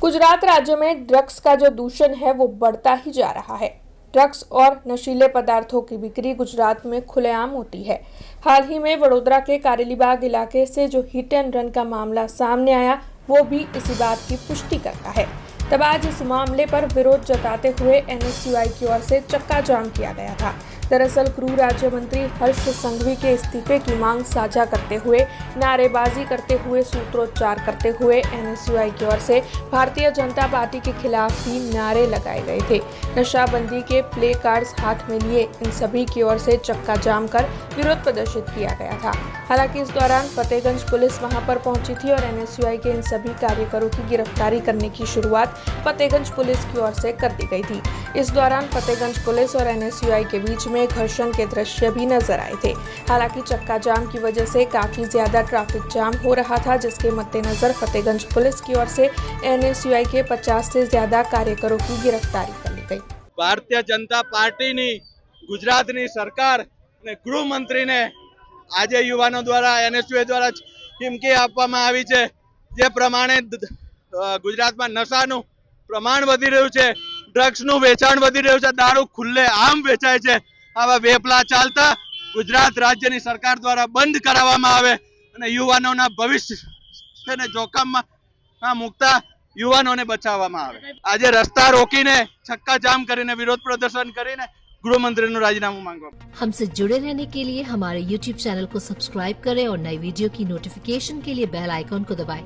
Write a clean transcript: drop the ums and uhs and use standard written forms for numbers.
गुजरात राज्य में ड्रग्स का जो दूषण है वो बढ़ता ही जा रहा है। ड्रग्स और नशीले पदार्थों की बिक्री गुजरात में खुलेआम होती है। हाल ही में वडोदरा के कारेलीबाग इलाके से जो हिट एंड रन का मामला सामने आया वो भी इसी बात की पुष्टि करता है। तब आज इस मामले पर विरोध जताते हुए NSUI की ओर से चक्का जाम किया गया था। दरअसल गृह राज्य मंत्री हर्ष संघवी के इस्तीफे की मांग साझा करते हुए नारेबाजी करते हुए सूत्रोच्चार करते हुए NSUI की ओर से भारतीय जनता पार्टी के खिलाफ भी नारे लगाए गए थे। नशाबंदी के प्ले कार्ड्स हाथ में लिए इन सभी की ओर से चक्का जाम कर विरोध प्रदर्शित किया गया था। हालांकि इस दौरान फतेहगंज पुलिस वहां पर पहुंची थी और NSUI के इन सभी कार्यकरों की गिरफ्तारी करने की शुरुआत फतेहगंज पुलिस की ओर से कर दी गई थी। इस दौरान फतेहगंज पुलिस और NSUI के बीच में घर्षण के दृश्य भी नजर आए थे। हालांकि चक्का जाम की वजह से काफी ज्यादा ट्रैफिक जाम हो रहा था, जिसके मद्देनजर फतेहगंज पुलिस की ओर से NSUI के 50 से ज्यादा कार्यकरों की गिरफ्तारी कर ली गई। भारतीय जनता पार्टी गुजरात सरकार ने गृह मंत्री ने आज युवाओं द्वारा NSUI द्वारा चीमकी आपवामां आवी छे। जे प्रमाणे गुजरात में नशाનું प्रमाण वधी रह्युं छे, ड्रग्सનું વેચાણ વધી રહ્યું છે, દારૂ ખુલ્લે આમ વેચાય છે। આવા વેપલા ચાલતા ગુજરાત રાજ્યની સરકાર દ્વારા બંધ કરાવવામાં આવે અને યુવાનોના ભવિષ્યને જોખમમાં મુકતા યુવાનોને બચાવવામાં આવે। આજે રસ્તા રોકીને છક્કા જામ કરીને વિરોધ પ્રદર્શન કરીને ગૃહમંત્રીનું રાજીનામું માંગવામાં। हमसे जुड़े रहने के लिए हमारे YouTube चैनल को सब्सक्राइब करें और नई वीडियो की नोटिफिकेशन के लिए बेल आइकॉन को दबाएं।